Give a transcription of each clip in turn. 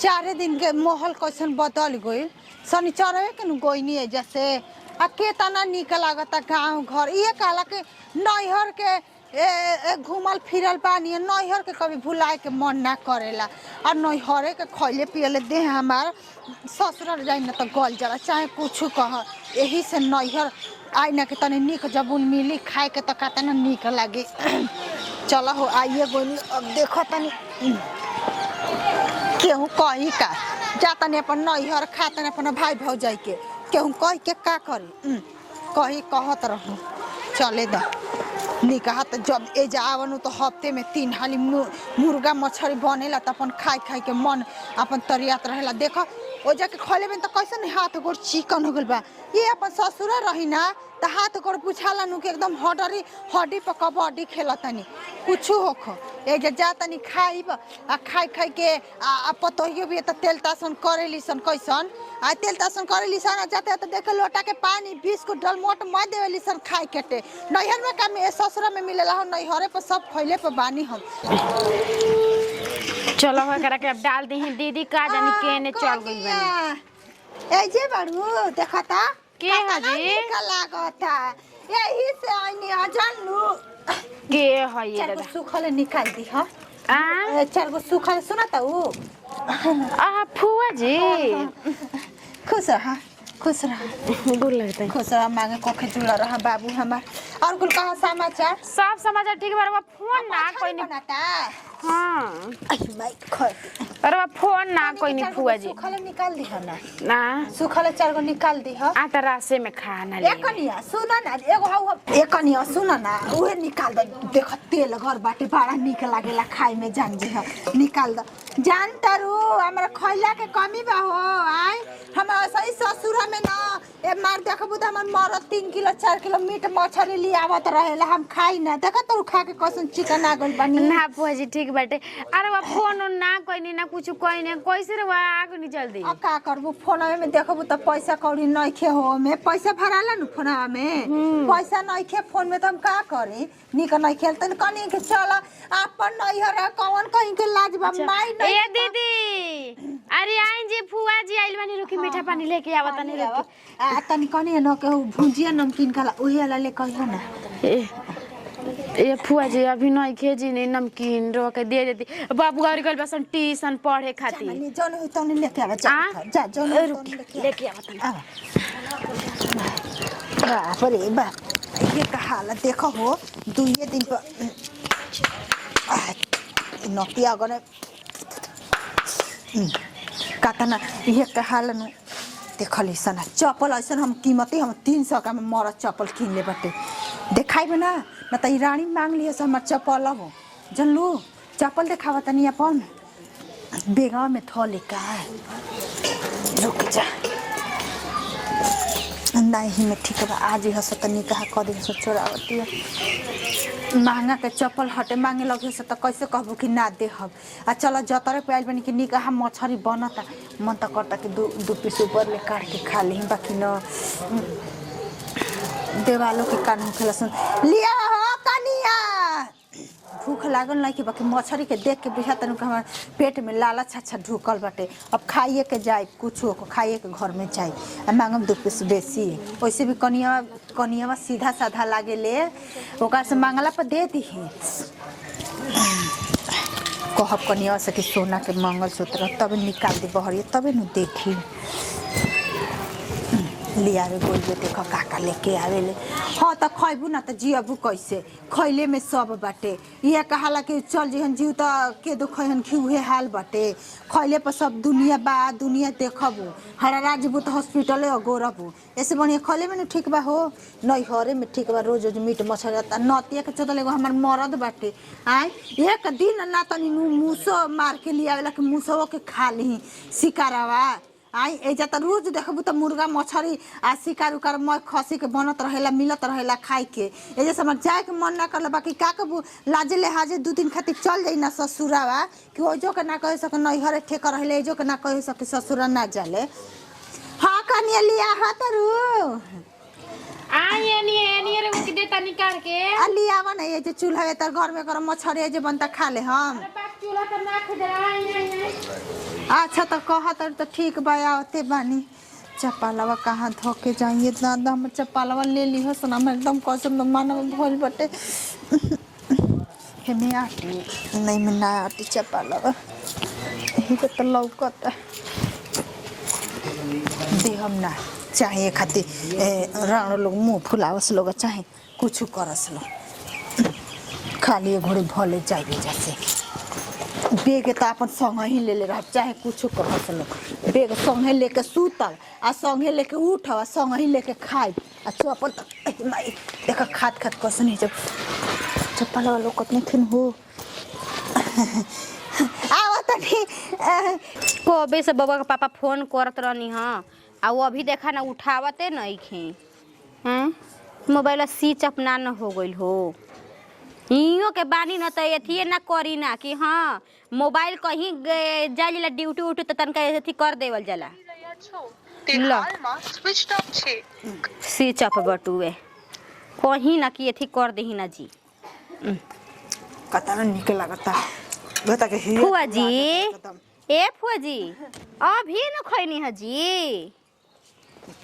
4 दिन के माहौल कैसन बदल गई शनिचरवे के गोइनी है जैसे आ के तना निक लागता गाँव घर ये कहला कि नैहर के घूमल फिरल बानी नैहर के कभी भुलाए के मन ना करेला और नैहरे के खैले पियले देह हमार ससुर जाए न तो गल जाला चाहे कुछ कह यही से नैहर आई ना के तनी निक जबुन मिली खाए के तो कहता निक लगे चलो हो आइए गोली अब देखो तनी केहू कही का जाता नहीं अपन नैहर खाता नहीं अपन भाई भौजाई के केहू कह के का करी कही कहत रहूँ चले द निकाहत जब ए जावन तो हफ्ते में 3 हाली मुर्गा मछली बनेला तो अपन खाई खाई के मन अपन तरियात रहेला देखो ओ जाके खोले में तो कैसे नहीं हाथ गोड़ चिकन हो गल बा ये अपन ससुरा रही ना तो हाथ गोड़ पुछाला नु के एकदम हड्डी पर कबड्डी खेलतनी कुछ होखो ए जा तनी खाइब आ खाई खाई के आ पतोहियो भी तो तेल तासन करेली सन कैसन आ तेल तासन करेली सन जाते तो देख लोटा के पानी बिस्कुट डलमोट मत देवेली सन खाई केटे नैहर में का में ससुरा में मिलेला हम नैहरे पर सब खैले पर बानी हम चलो हो करा के अब डाल दी दीदी का जानी केने चल गई बनी ए जे बारू देखता के हजी का लागता यही से आनी आ जानलू के है ये दादा सुखले निकाल दी हां आ 4 गो सुखले सुनाता ऊ आ फुआ जी खुश रहा खुश रहा गुल लगता है खुश रहा मांगे कोखे जुड़ा रहा बाबू हमार और कुल कहा समाचार सब समाचार ठीक बार फोन ना कोई नहीं बनाता हां आई माय गॉड अरे फोन ना कोई नहीं फुआ जी सुखले निकाल दी ना ना सुखले 4 गो निकाल दी ह आ त रासे में खाना ले एकनिया सुन ना एगो हाउ एकनिया सुन ना उहे निकाल दे देख तेल घर बाटे बड़ा निक लागेला खाए में जान जे निकाल द जान तारू हमरा खइला के कमी बा हो आय हम सही ससुरा में ना ए मार देखबू त हमर मर 3 किलो 4 किलो मीट मछली ले आवत रहेला हम खाई ना देख तू खा के कसन चिकन आ गइल बानी ना फुआ जी ठीक बाटे अरे वो फोन ना कोई नहीं ना कुछ कोई नहीं कैसे रे वा आगो नहीं जल्दी आ का करबू फोनवे में देखबू त पैसा कौड़ी नइखे हो में पैसा भराला न फोनवा में पैसा नइखे फोन में त हम का करी निक नहीं खेलतन कनी के चल अपन नैहर कौन कहीं के लाज बा माई नहीं ए दीदी अरे आइन जी फुआ जी आइल बानी रुकी मीठा पानी लेके आवत नहीं आ तनी कनी न के भुजिया नमकीन खाला ओही वाला ले कहियो ना ए फुआ जी अभी नहीं खेजी नहीं नमकीन रो के दे देती बाबू गौरी गल बसन ट्यूशन पढ़े खातिर नहीं जन हो तने लेके आवा जा जन लेके आवत बाप रे बाप ये का हालत देखो हो 2 दिन पर नोटिया गने कातना ये का हाल न देखली सना चप्पल ऐसा हम कीमती हम 300 का में मर चप्पल किन ले बटे देखाई बना न त रानी मांग लिए से हमर चप्पल हो जनलू चप्पल देखावा तनी अपन बेगा में थोले का रुक जा नहीं में ठीक बा आज हस तनी कहा क दिन से चोरावती महंगा के चप्पल हटे मांगे लगे से तो कैसे कहबू कि ना दे हम आ चलो जतरे पे आइल बनी कि निकाह मछरी बनता मन त करता कि दू पीस ऊपर ले काट के खा ली बाकी न देवालों के कान खेला सुन लिया हो कनिया भूख लागल नहीं कि बाकी मछरी के देख के बुझा तनु के हमार पेट में लालच अच्छा ढुकल बाटे अब खाइए के जाए कुछ को खाइए के घर में जाए आ मांगम 2 पीस बेसी वैसे भी कनिया सीधा साधा लागे ले ओकरा से मांगला पर दे दी कहब कनिया से कि सोना के मंगलसूत्र तब निकाल दे बहरिए तबे न देखी लिया रे बोलिए देखो काका लेके आवेले हाँ तो खैबू ना तो जियबू कैसे खैले में सब बाटे ये कहाला कि चल जिहन जीव तो के दो खैहन खिउहे हाल बाटे खैले पर सब दुनिया बा दुनिया देखबू हरा राजबू तो हॉस्पिटले अगोरबू ऐसे बढ़िया खैले में न ठीक बा हो नैहरे में ठीक बा रोज रोज मीट मछली नतिया के चोदल एगो हमार मरद बाटे आय एक दिन ना तनी मूसो मार के लिया आवेला कि मूसो के खा ली शिकारवा आई एजा त रोज देखबू त मुर्गा मछरी आ शिकार उकार म खसी के बनत रहेला मिलत रहेला खाई के एजा समझ जाए के मन ना करला बाकी का कबू लाजे लेहाजे 2 दिन खातिर चल जाई ना ससुरावा कि ओजो के ना कहे सके नैहरे ठेक रहेले एजो के ना कहे सके ससुरा ना जाले हां कनिया लिया हतरू आई एनी रे उनके देता निकाल के आ लियावा ना ये जे चूल्हा तर घर में कर मछरी जे बनता खा ले हम चूल्हा पर ना खजराई। अच्छा तो कहत तो ठीक बा आवते बानी। चप्पलवा कहाँ धोके जाइए दादा हम चप्पलवा ले ली हो सुना मैं एकदम कसम मानव भूल बटे हेमे आटी नहीं में ना आटी चप्पलवा यही के तो लौकत दे हम ना चाहे खातिर राणो लोग मुँह फुलावस लोग चाहे कुछ करस लोग खाली घोड़े भले चाहिए जैसे बेग तो अपन संग ही ले ले रह चाहे कुछ कहस लोग बेग संगे लेके सूतल आ संगे लेके उठब आ संग ही लेके खाए आ चप्पल देख खात खात कैसे नहीं जब चप्पल वालों कतने थिन हो आवत नहीं कबे से बबा के पापा फोन करत रहनी हाँ आ वो अभी देखा ना उठावते नहीं खे हैं मोबाइल स्विच ऑफ ना हो गइल हो इहो के बानी न त एथिए ना करी ना कि हाँ मोबाइल कहीं जाला ड्यूटी उटी तो तनका एथी कर देवल जाला स्विच ऑफ बटुए कहीं ना कि एथी कर देही ना जी कतना निक लगता बता के फुआ जी ए फुआ जी अभी न खैनी है जी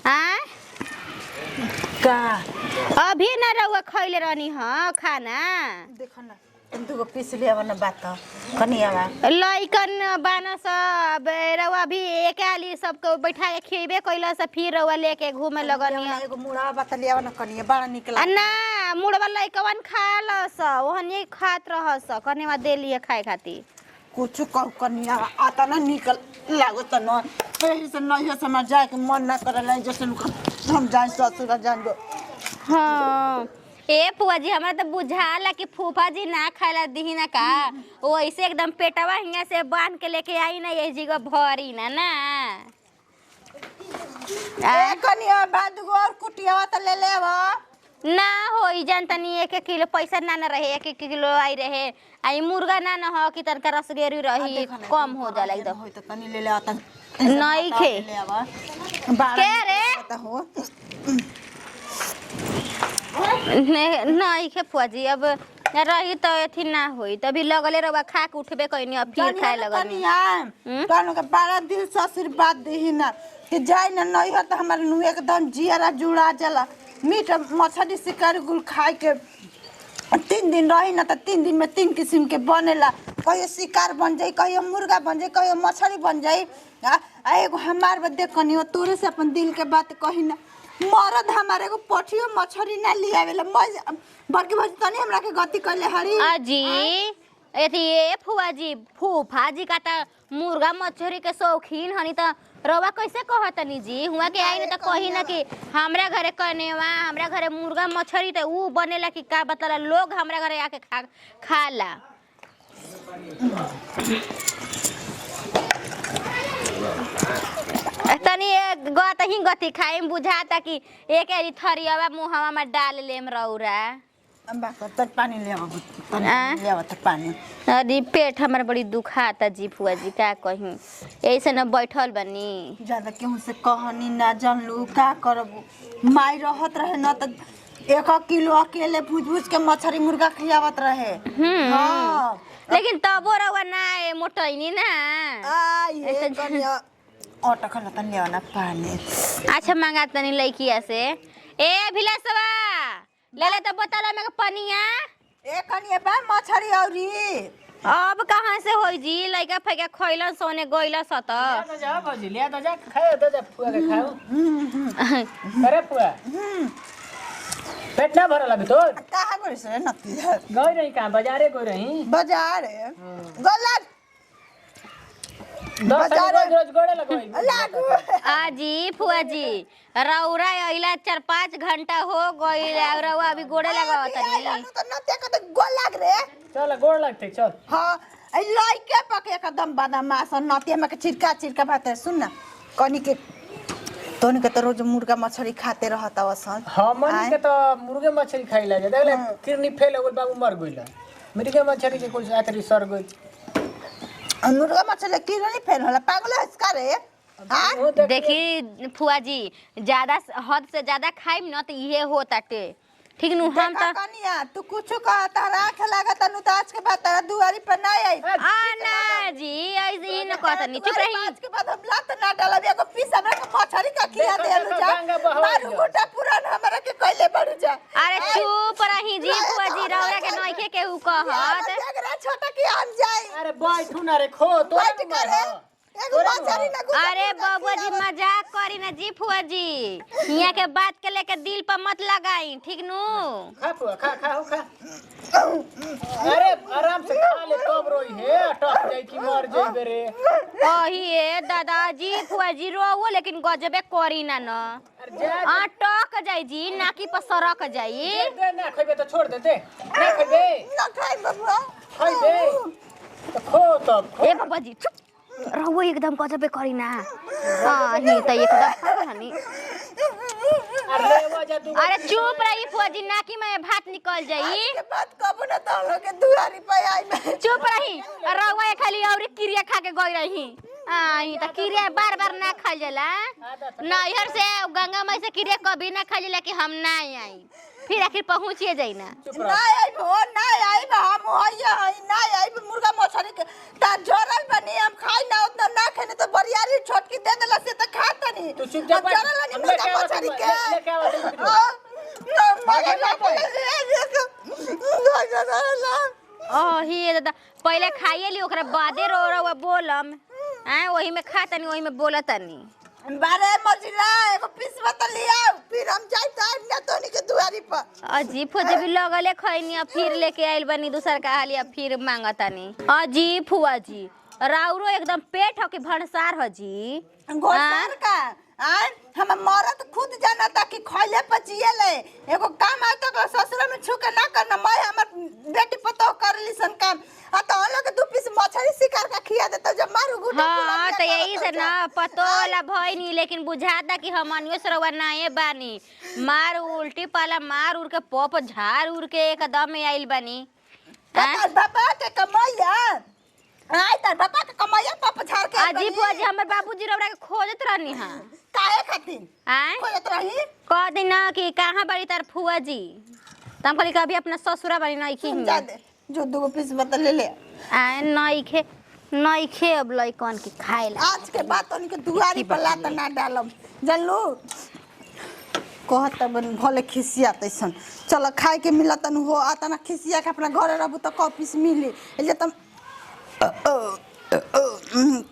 हाँ का अभी ना रहुआ खैले रहनी हाँ खाना देखो ना तुम दुगो पीस लिया वाला बात कनियावा लइकन बाना सब रहुआ भी एक आली सबको बैठा के खिएबे कइला से फिर रहुआ लेके घूमे लगनी एगो मुड़ा बात लिया वाला कनिया बड़ा निक लगा ना मुड़वा लइकवन खालस ओहनी खात रहस कनेवा दे लिए खाए खातिर कुछ कहू कनिया आता ना निकल लागो त न एही से नहीं समझ जाए कि मन ना करला जैसे हम जाए ससुर जान दो हाँ ए फुआ जी हमरा तो बुझाला कि फूफा जी ना खाला दीही ना का वो ऐसे एकदम पेटवा हिया से बांध के लेके आई ना ये जगह भरी ना ए कनिया बाद गो और कुटिया त ले लेवा ना होई जान तनी 1 किलो पैसा ना रहे 1 किलो आई रहे आई मुर्गा ना हो कि तनका रसगेरी रही कम हो जाला एकदम होई त तनी ले ले आता नहीं खे ले आवा के रे हो नहीं खे फुआ जी अब रही तो एथी ना होई तभी लगले रवा खा के उठबे कइनी अब फिर खाए लगनी कनिया कानो के 12 दिन ससुर बात देही ना कि जाए ना नहीं हो त हमर नु एकदम जियारा जुड़ा जाला मीट मछली शिकार गुल खाए के 3 दिन रही ना तो 3 दिन में 3 किस्म के बनेला कहियो शिकार बन जाई कहियो मुर्गा बन जाई कहियो मछली बन जाई एगो हमार बदे कनियो तोरे से अपन दिल के बात कही ना मरद हमारे को पोठियो मछली ना लियावेला बड़की भौजी तनी हमरा के गति कइले हरी अजी एथी ए फुआ जी फूफा जी का त मुर्गा मछली के शौकीन हनी त रवा कैसे कहतनी जी हुआ के आई न त कही ना कि हमरा घरे कनेवा हमरा घरे मुर्गा मछली त ऊ बनेला कि का बतला लोग हमरा घरे आके खाला तनी गत ही गति खाए बुझाता कि एक एरी थरियावा मुहावा में डाल लेम रौरा पानी ले आवा त पानी अरे पेट हमारा बड़ी दुखाता जी फुआ जी का कहीं ऐसे न बैठल बनी ज्यादा केहू से कहनी ना जानलू का करबू माई रहत रहे न त 1 किलो अकेले भूज भूज के मछली मुर्गा खियावत रहे हां लेकिन तबो रवा ना मोटैनी ना ये कनिया ऑटो खला तन लेना पानी अच्छा मांगा तनी लइकिया से ए भिलासवा ले ले तो बताला में पनिया ए कनिया बा मछली औरी अब कहां से होई जी लइका फैका खइलन सोने गइला सत ले जा भौजी ले जा खाओ दे जा फुआ के खाओ अरे फुआ पेट ना भरल अभी तो कहां गइल से नती गई रही कहां बाजारे गई रही बाजार गला बाजार रोज गोड़े लगवाई लागू आजी फुआ जी रौरा आइला 4-5 घंटा हो गइल रौरा अभी गोड़े लगावत तनी तो नते के तो गोल लाग रे चल गोड़ लगते चल हां ए लइके पके एकदम बदमाश नते में के छिड़का बात है सुन ना कनी के तोनी के तो रोज मुर्गा मछली खाते रहता वसन हमन के तो मुर्गे मछली खाइला जा देखले किरनी फेल हो गइल बाबू मर गइल मुर्गे मछली के कुछ आतरी सर गइल मुर्गा मछली किरनी फेल होला पागल है इसका रे देखी फुआ जी ज्यादा हद से ज्यादा खाइम न तो इहे होताटे ठीक नु हम देखा त कनिया तू कुछ कहा तारा आँख लागत नु तो आज के बाद तारा दुआरी पर ना आई ना जी ऐसे ही न कहतनी चुप रही आज के बाद हम लात ना डालब एगो पीस हमरा के मछरी का खिया देखो, देलु देखो, जा गंगा बहाव मारू दिया। गोटा पुरान हमरा के कइले बड़ू जा अरे चुप रही जी फुआ जी रौरा के नइखे केहू कहत अगर छोटा की हम जाई अरे बैठू ना रे खो तो बैठ करे एगो मछरी ना गुदा अरे बबुआ जी मजाक करी ना जी फुआ जी यहाँ के बात के लेके दिल पर मत लगाई ठीक नु खा फुआ खा अरे आराम से खा ले तब रोई है अटक जाई कि मर जाई रे ओही ए दादाजी फुआ जी रोवो लेकिन गजबे करी ना न अरे जा अटक जाई जी नाकी पर सरक जाई दे ना खइबे तो छोड़ दे ना खइबे ना खाई बबुआ खइबे तो खो तब खो ए बाबा जी चुप रहो एकदम गजबे करी ना ही त एकदम पागल अरे वजह तू अरे चुप रही फुआ जी नाकी में भात निकल जाई के बात कबो ना तो हम लोग के दुआरी पे आई मैं चुप रही रहुआ खाली और क्रिया खा के गई रही ई त क्रिया बार बार ना खा जाला नैहर से गंगा माई से क्रिया कभी ना खा जाला कि हम ना आई फिर आखिर पहुंचिए जाई ना ना आई भो ना आई हम होइए हई ना आई मुर्गा मछली के ता जोरल बनी हम खाई ना उतना ना खाने तो बरियारी छोटकी दे देला से त खाता नहीं तू चुप जा जोरल नहीं मुर्गा मछली के लेके आवा ना मगर ना ओही दादा पहले खाइए ली ओकरा बादे रो रहुआ बोलम हैं वही में खातनी वही में बोलतनी बारे मजिला एगो पीस बता लिया फिर हम जाई त ना तोनी के दुआरी पर अजीब फुआ भी लगले खैनी अब फिर लेके आइल बनी दूसर का हालिया फिर मांगतानी अजीब फुआ जी राउरो एकदम पेट हो के भंसार हो जी गोसार का आय हम मरत खुद जाना था कि खइले पर जिएले एगो काम आ तो ससुर में छुके ना करना मैं हमर बेटी पतो करली सन काम आ तो हम लोग दू पीस मछली शिकार का खिया देता जब मारू गुटा हाँ तो यही से ना पतो वाला भई नहीं लेकिन बुझाता कि हम अनियो सरवा नाये बानी मार उल्टी पाला मार उड़ के पप झाड़ उड़ के एकदम में आइल बानी बाबा के कमाइया आय तार बाबा के कमाइया पाप झाड़ के अजीब फुआ जी हमर बाबूजी रौरा के खोजत रहनी हां काहे खातिर आय खोजत रही कह दिन ना कि कहां बड़ी तार फुआ जी तम कहली कभी अपना ससुरा बनी नहीं की जा दे जो दो पीस बता ले ले आय नहीं खे अब लइकन के खाए ला आज के बाद उनके दुआरी पर लात ना डालम जानलू कहत बन भले खिसिया तैसन चल खाए के मिलत न हो आता ना खिसिया के अपना घरे रहबू तो कॉपीस मिली जे तुम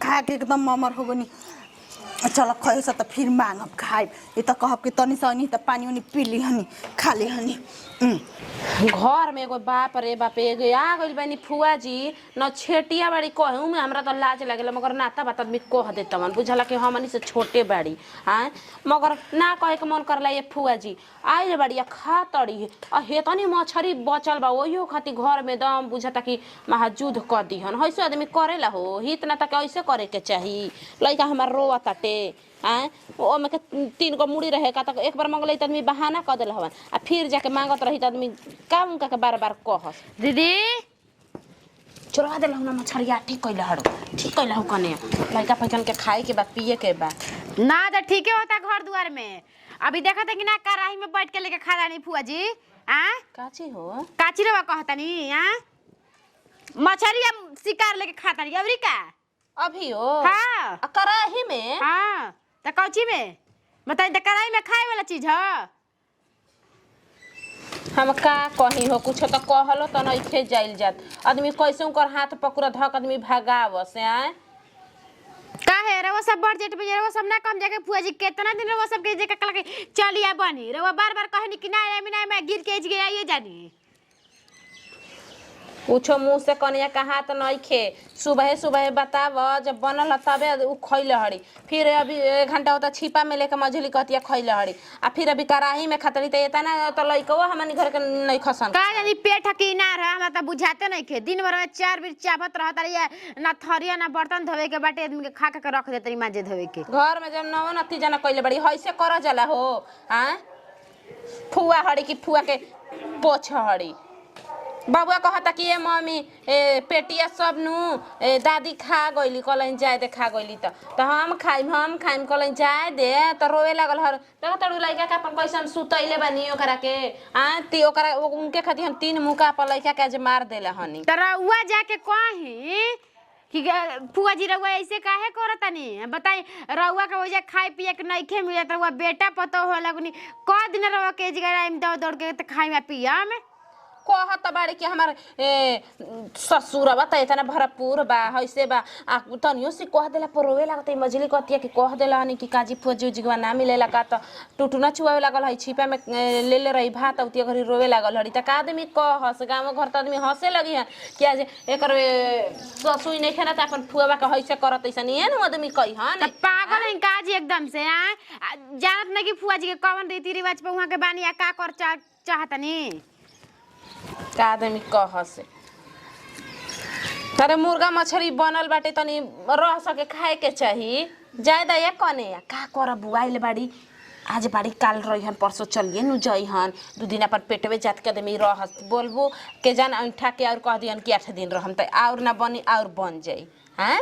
खा के एकदम ममर हो गनी चल खै से त फिर मांगब खाए ये त कहब कि तनी सनी त पानी उनी पी ली हनी खा ली हनी घर में एगो बाप रे बाप एगो आ गइल बानी फुआ जी न छेटिया बाड़ी कहूँ में हमरा तो लाज लागेला मगर नाता बात आदमी कह देता मन बुझला कि हमनी से छोटे बाड़ी हाँ मगर ना कहे के मन करला ये फुआ जी आइल बाड़ी खा तड़ी आ हेतनी मछरी बचल बा ओहियो खातिर घर में दम बुझता कि महाजुद्ध कर दीहन ऐसे आदमी करेला हो हित ना तक ऐसे करे के चाही लइका हमार रोवा ताटे आए ओमे के 3 गो मुड़ी रहे का एक बार मंगले त आदमी बहाना क देल हवन आ फिर जाके मांगत रही त आदमी काम का के बार-बार कहस दीदी चुरा देल हम मछरिया ठीक कइला हड़ो ठीक कइला हो कने लइका पहचान के खाए के बाद पिए के बाद ना तो ठीक होता घर द्वार में अभी देखा था कि ना कराही में बैठ के लेके खा रानी फुआ जी आ काची हो काची रवा कहता नी आ मछरी शिकार लेके खाता नी अबरी का अभी हो हाँ कराही में हाँ त कौची में बताई त कराही में खाए वाला चीज है हम का कही हो कुछ तो कहलो त नहीं खे जाइल जात आदमी कैसे उनकर हाथ पकड़ धक आदमी भगाव से आए काहे रवा सब बढ़ जेट पे रवा सब ना कम जाके फुआ जी कितना दिन रवा सब के जे कल के चलिया बनी रवा बार-बार कहनी कि ना मैं गिर के गया ये जानी पूछो मुंह से कनिया कहा तो नहीं खे सुबह बताव जब बनल तबे उ खइले हड़ी फिर अभी 1 घंटा होता छिपा में लेके मझली कहतिया खइले हड़ी आ फिर अभी कराही में खतरी त एता ना तो लइकवा हमनी घर के नहीं खसन का जानी पेट की ना रहा हमरा त बुझाते नहीं खे दिन भर में 4 बेर चाबत रहत रही ना थरिया ना बर्तन धोवे के बाटे आदमी के खा के रख देतरी माजे धोवे के घर में जब नव नती जना कइले बड़ी हइसे कर जाला हो हां फुआ हड़ी की फुआ के पोछ हड़ी बबुआ कहता कि ए मम्मी पेटिया सब नु दादी खा गइली कहलन जाए दे खा गइली त हम खाइम कहलन जाए दे त रोवे लागल हर देख तड़ू लइका के अपन कैसन सुतैले बानी ओकरा के ती ओकरा उनके खातिर हम 3 मुका पर लइका के आज मार देले हनी त रउआ जाके कही कि फुआ जी रउआ ऐसे काहे करतनी बताई रउआ के वजह खाए पिए के नइखे मिलत रउआ बेटा पतो हो लगनी क दिन रउआ के जगह दौड़ दौड़ के त खाई में पिया में कहत बाड़ी कि हमार ससुरवा त इतना भरपूर बा हइसे बा आ तनियो से कह देला पर रोवे लागत मजली कहतिया कि कह देला हनी कि काजी फौजी जिगवा ना मिलेला का त टुटुना चुआवे लागल है छिपा में ले रही भात उतिया घरी रोवे लागल हड़ी त का आदमी हंस गांव घर त आदमी हंसे लगी है कि आज एकर ससुई नहीं खाना त अपन फुआवा के हइसे करत ऐसन एन आदमी कही हन पागल है काजी एकदम से जानत नहीं कि फुआ जी के कौन रीति रिवाज पे वहां के बानी या का कर चाहतनी का आदमी कहसे तारे मुर्गा मछली बनल बाटे तनी रह सके खाए के चाही ज्यादा ये कने का कर बुआइल बाड़ी आज बाड़ी काल रही परसों चलिए नु जई हन 2 दिन अपन पेटवे जात के आदमी रह बोलबो के जान ऐठा के और कह दियन कि 8 दिन रहम त और ना बनी और बन जाई हैं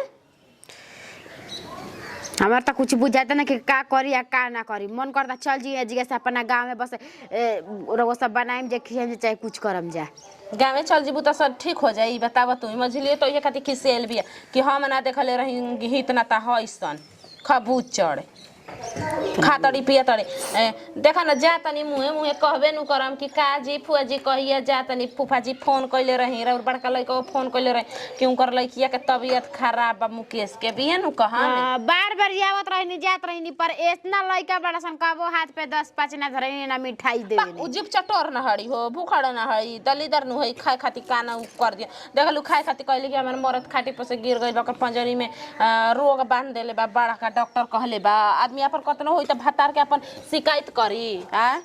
हमार तो कुछ बुझाता ना कि का करी या का ना करी मन करता चल जी जी से अपना गांव में बस रगो सब बनाइम जे खियम जे चाहे कुछ करम जा गाँव में चल जीबू तो सब ठीक हो जाई बतावा तू मझली तो ये खातिर खिसेल भी कि हम ना देखले रही हित ना ता हइसन खबूत चढ़ खातड़ी पिया तड़े देखा ना जा तनी मुहे कहबे नु करम कि काजी फुआ जी कहिया जा तनी फूफा जी फोन कइले रही और बड़का लइका फोन कइले रही कि उनकर लइकिया के तबीयत खराब बा मुकेश के भी नु कहा बार बार आवत रही जात रही पर इतना लइका बड़ा सन कबो हाथ पे 10-5 ना धरे ना मिठाई देवे उजिब चटोर न हड़ी हो भूखड़ न हड़ी दलीदर नु है खाए खातिर काना कर दिया देखलू खाए खातिर कहले कि हमर मरद खाटी पर से गिर गइल ओकर पंजरी में रोग बांध देले बा बड़ा का डॉक्टर कहले बा आदमी अपन कतनो होई त भतार के अपन शिकायत करी हां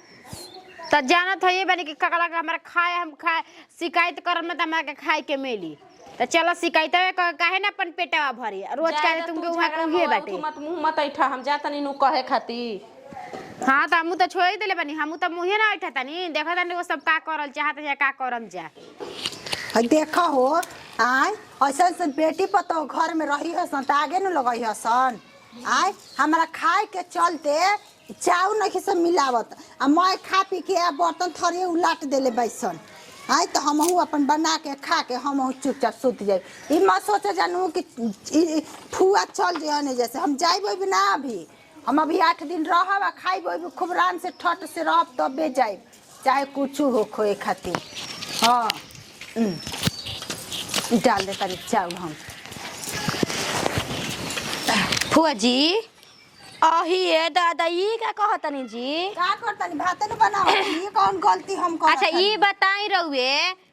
त जानत है बानी कि ककला के हमरा खाए हम खाए शिकायत करम ना त हमरा के खाए के मिली त चलो शिकायत काहे ना अपन पेटवा भरी रोज काहे तुमके वहां कहिए बाटे मत मुंह मत ऐठा हम जातनी नु कहे खाती हां त हमू त छोड़ देले बानी हमू त मुंहे ना ऐठा तनी देखा तनी वो सब का करल चाहत या का करम जा देखा हो आय ऐसा बेटी पतो घर में रही हसन त आगे न लगई हसन आय हमारा खाए के चलते चाउ नहीं से मिलावत आ मैं खा पी के बर्तन थरिए उलाट देले बैसन आय तो हमहू अपन बना के खा के हमहू चुपचाप सुत जाए ई मत सोचे जानू कि फुआ चल जाने जैसे हम जाइबो भी ना अभी हम अभी 8 दिन रहब आ खाइबो खूब आराम से ठट से रहब तबे जाए चाहे कुछ हो खोए खातिर हाँ डाल दे तनी चाउ हम फुआ जी अही ए दादा ई का कहतनी जी का करतनी भात न बनाओ ये कौन गलती हम कर अच्छा ई बताई रहुए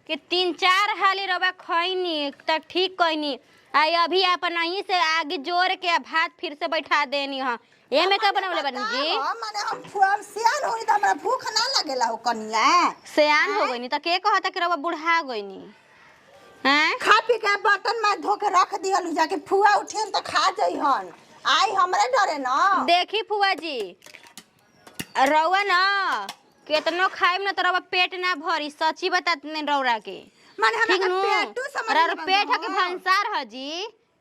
कि 3-4 हाली रवा खइनी त ठीक कइनी आई अभी अपन यहीं से आगे जोर के भात फिर से बैठा देनी हां ए में का बनावले बनी जी माने हम फुआम सियान होई त हमरा भूख ना लागेला हो कनिया सियान हो गइनी त के कहता कि रवा बुढ़ा गइनी हैं खा पी के बर्तन में धो के रख दिहलु जाके फुआ उठेन त खा जइहन आई हमरे डरे ना देखी फुआ जी रवा ना केतनो खाइम ना त रवा पेट ना भरी सच्ची बतातने रौरा के माने ठीक हमरा नु पेटू समझ और पेट के भंसार ह जी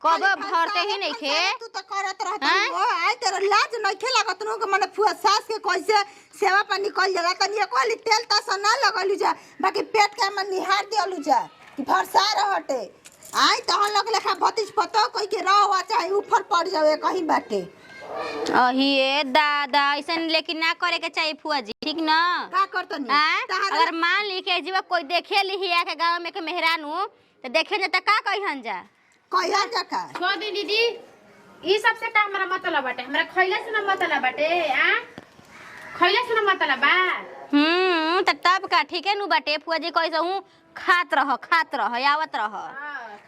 कब भरते ही नहीं खे तू त करत रहत हो आई तेरा लाज नइखे लागत नु के माने फुआ सास के कैसे सेवा पानी कइल जाला तनी कोली तेल त सना लगलु जा बाकी पेट के मन निहार देलु जा कि भरसार हटे आई तहन लग लेखा भतीज पतो कोई के रहो चाहे ऊपर पड़ जावे कहीं बाटे अही ए दादा ऐसन लेकिन ना करे के चाहिए फुआ जी ठीक ना का करतनी अगर मान ली के जीवा कोई देखे ली है के गांव में के मेहरानू तो देखे न त का कहिहन जा कहिया जा का छोड़ दी दीदी ई सब से का हमरा मतलब बाटे हमरा खइला से ना मतलब बाटे आ खइला से ना मतलब बा त तब का ठीक है नु बाटे फुआ जी कैसे हूं खात रह आवत रह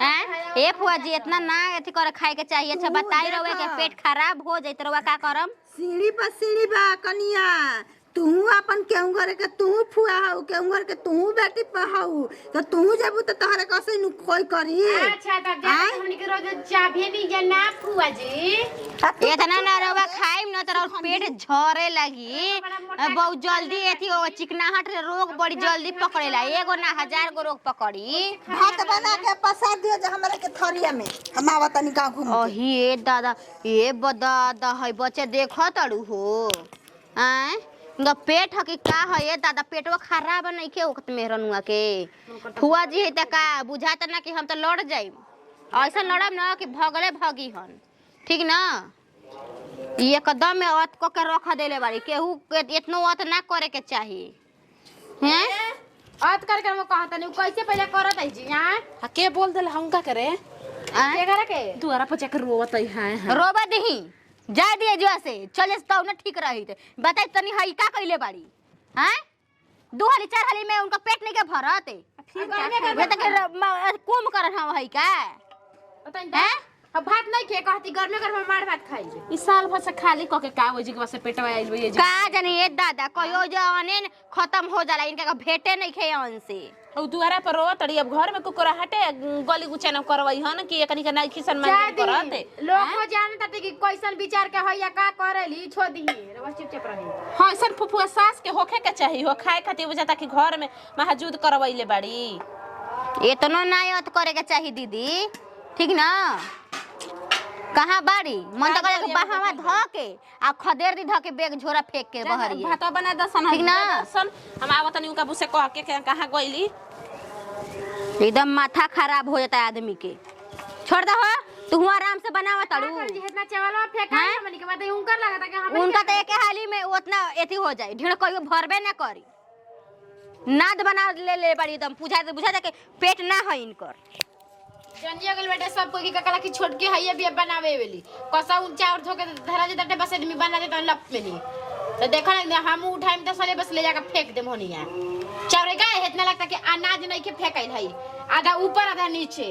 हैं ए फुआ जी इतना ना एथी करे खाए के चाहिए अच्छा बताई रहे के पेट खराब हो जाई त रवा का करम सीढ़ी पर सीढ़ी बा कनिया तू अपन केहू घर के तू फुआ हऊ केहू घर के तू बेटी हऊ तो तू जेबू तो तोहरे कैसे नु कोई करी। अच्छा तब जा हमनी के रोज चाबी नहीं जना फुआ जी इतना ना रवा खाइम न तर पेट झरे लगी बहुत जल्दी एथी हो चिकनाहट रोग बड़ी जल्दी पकड़ेला एगो ना 1000 गो रोग पकड़ी। भात बना के पसार दियो जे हमरा के थरिया में हम आवत तनी गांव घूम के। ओही ए दादा ए बदा है बच्चे देखो तड़ू हो हैं न पेट ह कि का है ए दादा पेटवा खराब नहीं के ओकत मेहरनुआ के फुआ जी है त का बुझात ना कि हम तो लड़ जाइम ऐसा लड़म ना कि भगले भगी हन ठीक ना एकदम में अत को के रख देले बाड़ी केहू इतनो अत ना करे के चाहिए हैं अत करके हम कहत नहीं कैसे पहले करत है जी हां के बोल देल हम का करे के करे के दुआरा पर जाकर रोवत है रोबा दही जा दिए जो से चले तब ना ठीक रही थे बताई तनी हई का कइले बाड़ी हैं 2 हाली 4 हाली में उनका पेट नहीं के भरत ये तक कुम कर हम हई का हैं अब भात नहीं खे कहती घर में मार भात खाई जे इस साल भर से खाली क के का हो जी के बस पेटवा आइल बे जी का जानी ए दादा कहियो जने खत्म हो जाला इनका भेटे नहीं खे अन से और दुआरा पर रोवत तड़ी अब घर में कुकुरा हटे गली गुचा न करवई हन कि एकनी के नहीं खिसन मान करते लोग हो जानता कि कैसन विचार के होया का करेली छोड़ दी रवा चुपचाप रही। हां सन फुफुआ सास के होखे के चाहिए हो खाए खातिर बुझाता कि घर में महजूद करवईले बाड़ी इतना नायत करे के चाहिए दीदी ठीक ना कहाँ बाड़ी मन तो करे बहावा ध के आ खदेर दी ध के बैग झोरा फेंक के बहरिए भातो बना दसन ठीक ना सन हम आवत नहीं उनका बुसे कह के कहां गइली एकदम माथा खराब हो जाता है आदमी के छोड़ दो तू आराम से बनावा तड़ू इतना चावल फेंका हमनी के बाद उनकर लगता कि हम उनका तो एक हाली में उतना एथी हो जाए ढेर कहियो भरबे ना करी नाद बना ले बड़ी एकदम बुझा के पेट ना है इनकर जंजिया गल बेटे सब कोई की ककला की छोट के हइया भी बनावे वेली कसा ऊंचा और धोके धरा जे तटे बस आदमी बना देता लप में नहीं तो देखा ना हम उठाइम त सले बस ले जाके फेंक देम होनिया चावरे का इतना लगता कि अनाज नहीं के फेंकाइल हई आधा ऊपर आधा नीचे